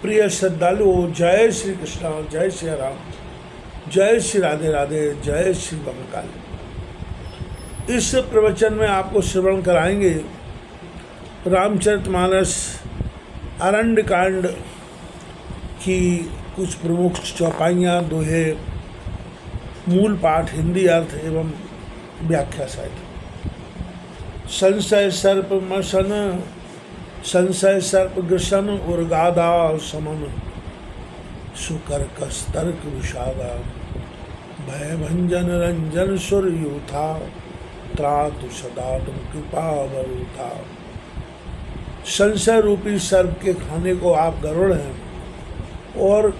प्रिय श्रद्धालुओं, जय श्री कृष्णा, जय श्री राम, जय श्री राधे राधे, जय श्री बंकाल। इस प्रवचन में आपको श्रवण कराएंगे रामचरितमानस अरण्य कांड की कुछ प्रमुख चौपाइयाँ, दोहे, मूल पाठ, हिंदी अर्थ एवं व्याख्या सहित। संशय सर्प मशन, संशय सर्प ग्रसन उर्गादा समन, सुकर्कश तर्क विषादा, भय भंजन रंजन सुर यूथा, त्रातु सदा तुम कृपा वरूथा। संशय रूपी सर्प के खाने को आप गरुड़ हैं और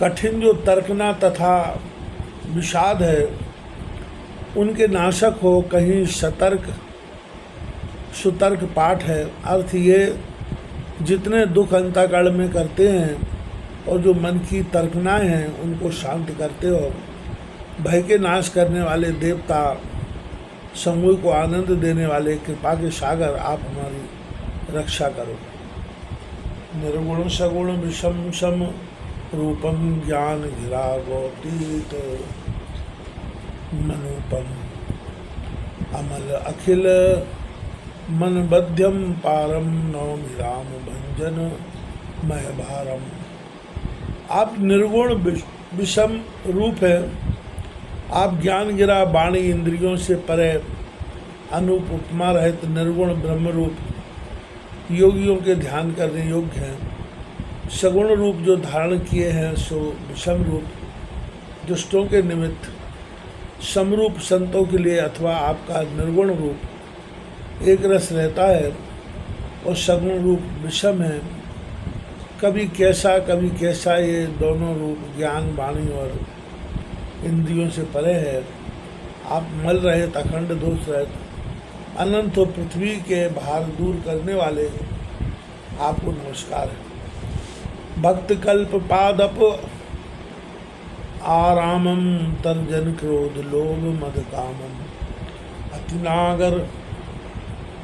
कठिन जो तर्कना तथा विषाद है उनके नाशक हो। कहीं सुतर्क पाठ है। अर्थ ये, जितने दुख अंतःकरण में करते हैं और जो मन की तर्कनाएँ हैं उनको शांत करते हो। भय के नाश करने वाले देवता, समूह को आनंद देने वाले कृपा के सागर, आप हमारी रक्षा करो। निर्गुण सगुण विषम सम रूपम ज्ञान गिरा गौतीत, मनोपम अमल अखिल मन बध्यम पारम, नौमि राम भंजन मय भारम। आप निर्गुण विषम रूप है। आप ज्ञान गिरा वाणी इंद्रियों से परे, अनूप उपमा रहित निर्गुण ब्रह्म रूप, योगियों के ध्यान करने योग्य हैं। सगुण रूप जो धारण किए हैं सो विषम रूप, दुष्टों के निमित्त। समरूप संतों के लिए अथवा आपका निर्गुण रूप एक रस रहता है और सगुण रूप विषम है। कभी कैसा ये दोनों रूप ज्ञान वाणी और इंद्रियों से परे है। आप मल रहित, अखंड दोष रहित, अनंत पृथ्वी के भार दूर करने वाले, आपको नमस्कार है। भक्त कल्प पादप आरामम, तर्जन क्रोध लोभ मद कामम, अतिनागर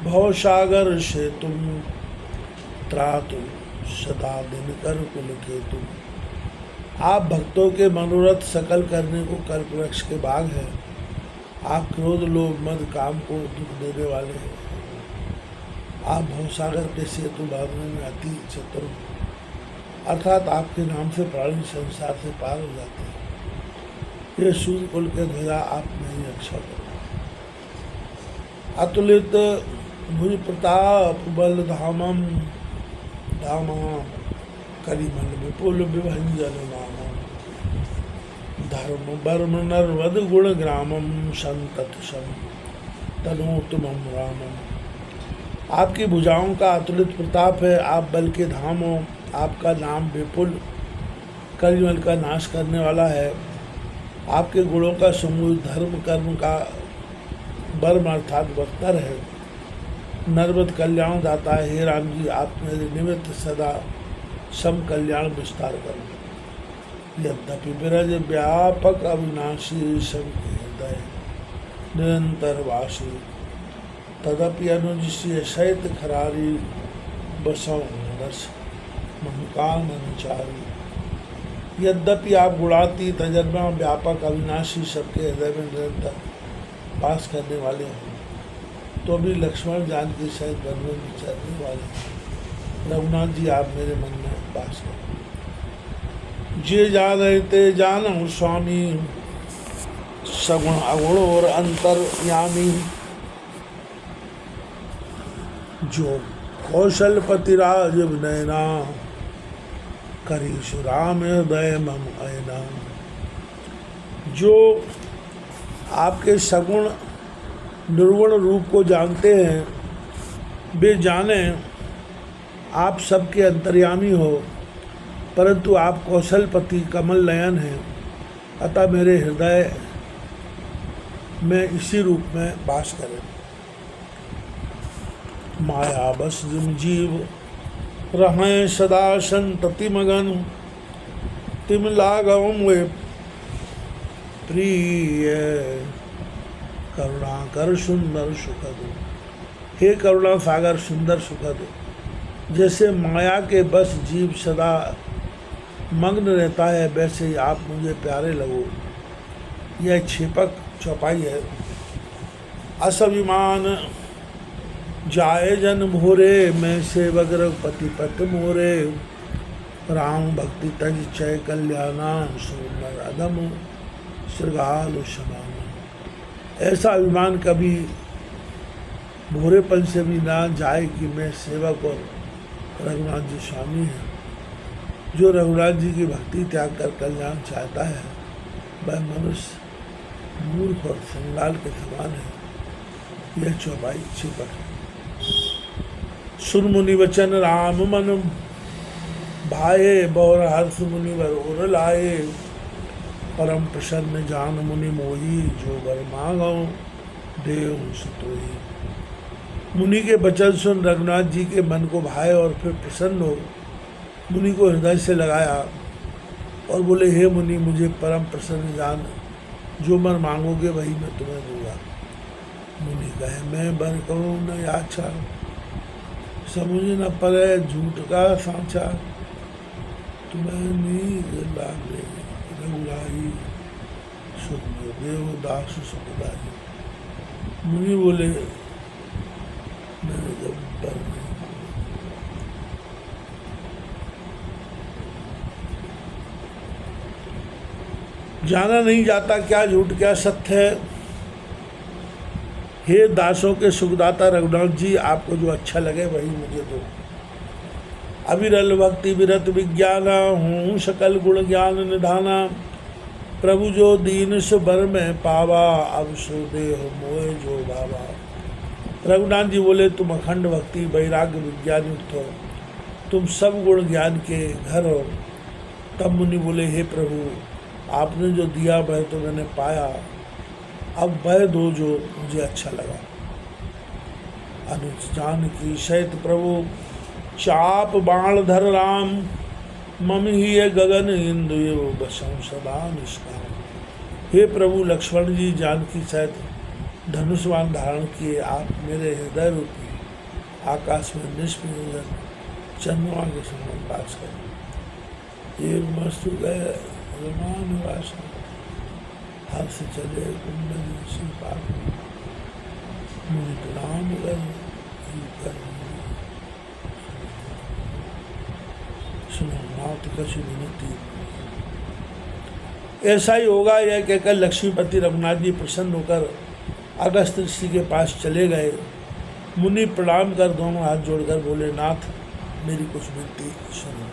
भवसागर से तुम, त्रातु सदा दिन कर कुल के तुम। आप भक्तों के मनोरथ सकल करने को कल्प वृक्ष के बाग है। आप क्रोध लोभ मद काम को दुख देने वाले हैं। आप भवसागर के सेतु बांधने में अति चतुर, अर्थात आपके नाम से प्राणी संसार से पार हो जाते हैं। ये सूर्य कुल के ध्वजा आप मेरी रक्षा करो। अतुलित भुज प्रताप बल धामम, धामा कलिमल विपुल विभंजन नामम, धर्म वर्म नर्वद गुण ग्रामम, संतत सम तनोतमम रामम। आपकी भुजाओं का अतुलित प्रताप है। आप बल के धाम हो। आपका नाम विपुल, कलिमल का नाश करने वाला है। आपके गुणों का समूह धर्म कर्म का वर्म अर्थात बख्तर है। नर्वद कल्याण दाता है। हे राम जी, आप मेरे निमित्त सदा सम कल्याण विस्तार करो। यद्यपि विरज व्यापक अविनाशी, सबके हृदय निरंतर वासी, तदपि अनुज से शैत खरारी, बसों रस महकान अनुचारी। यद्यपि आप गुणातीत, अजन्मा, व्यापक, अविनाशी, सबके हृदय में निरंतर वास करने वाले हैं, तो भी लक्ष्मण जानकी सहित वन में विचरने वाले रघुनाथ जी, आप मेरे मन में वास करें। जे जान रहते जानूं स्वामी, सगुण अगुण और अंतर्यामी, जो कौशलपति राज नैना, करी सुराम हृदय मम ऐना। जो आपके सगुण निर्गुण रूप को जानते हैं, वे जाने आप सबके अंतर्यामी हो, परंतु आप कौशलपति कमल नयन हैं। अतः मेरे हृदय में इसी रूप में वास करें। माया बस जिम जीव रहें सदा संतति मगन, तिम लागव वे प्रिय, करुणा कर सुंदर सुखद। हे करुणा सागर सुंदर सुखद, जैसे माया के बस जीव सदा मग्न रहता है, वैसे ही आप मुझे प्यारे लगो। यह क्षेपक चौपाई है। असभिमान जाए जन भोरे, मैं सेवक रघुपति पट मोरे। राम भक्ति तज चय कल्याणा, सुंदर अदम श्रृगाल समान। ऐसा अभिमान कभी भोरेपन से भी ना जाए कि मैं सेवक और रघुनाथ जी स्वामी हैं। जो रघुनाथ जी की भक्ति त्याग कर कल्याण चाहता है, वह मनुष्य मूर्ख और संगाल के समान है। यह चौपाई छिपक है। सुन मुनि वचन राम मन भाए, बौर हर्ष मुनि वर उर लाए। परम प्रसन्न जान मुनि मोही, जो वर मांगो देव सुतोही। मुनि के वचन सुन रघुनाथ जी के मन को भाए और फिर प्रसन्न हो मुनि को हृदय से लगाया और बोले, हे मुनि, मुझे परम प्रसन्न जान, जो मन मांगोगे वही मैं तुम्हें दूंगा। मुनि कहे, मैं बर कहूँ न याचा, समझ न पड़े झूठ का सांचा। तुम्हें नीक लागे रघुराई, सुख देव दास सुखदाई। मुनि बोले, मैंने जब बर नहीं। जाना नहीं जाता क्या झूठ क्या सत्य है। हे दासों के सुखदाता रघुनाथ जी, आपको जो अच्छा लगे वही मुझे दो। अविरल भक्ति विरत विज्ञाना, हूँ सकल गुण ज्ञान निधाना। प्रभु जो दीन सो बर में पावा, अब सो देह मोह जो बाबा। रघुनाथ जी बोले, तुम अखंड भक्ति वैराग्य विज्ञान युक्त हो, तुम सब गुण ज्ञान के घर हो। तब मुनि बोले, हे प्रभु, आपने जो दिया वह तो मैंने पाया, अब वह दो जो मुझे अच्छा लगा। अनुज जान की सहित प्रभु, चाप बाण धर राम। मम ही गगन इंदु बसं सदा निष्काम। हे प्रभु, लक्ष्मण जी जानकी सहित धनुष्वान धारण किए आप मेरे हृदय रूपी आकाश में निष्प्रयोजन चंद्रमा के समान वास करें। ये मस्तु गए रमानिवास, हर्ष चले कुंडली सी पाप। मुनि प्रणाम कर सुनो नाथ कछु विनती। ऐसा ही होगा, यह कहकर लक्ष्मीपति रघुनाथ जी प्रसन्न होकर अगस्त ऋषि के पास चले गए। मुनि प्रणाम कर दोनों हाथ जोड़कर बोले, नाथ मेरी कुछ विनती सुनो।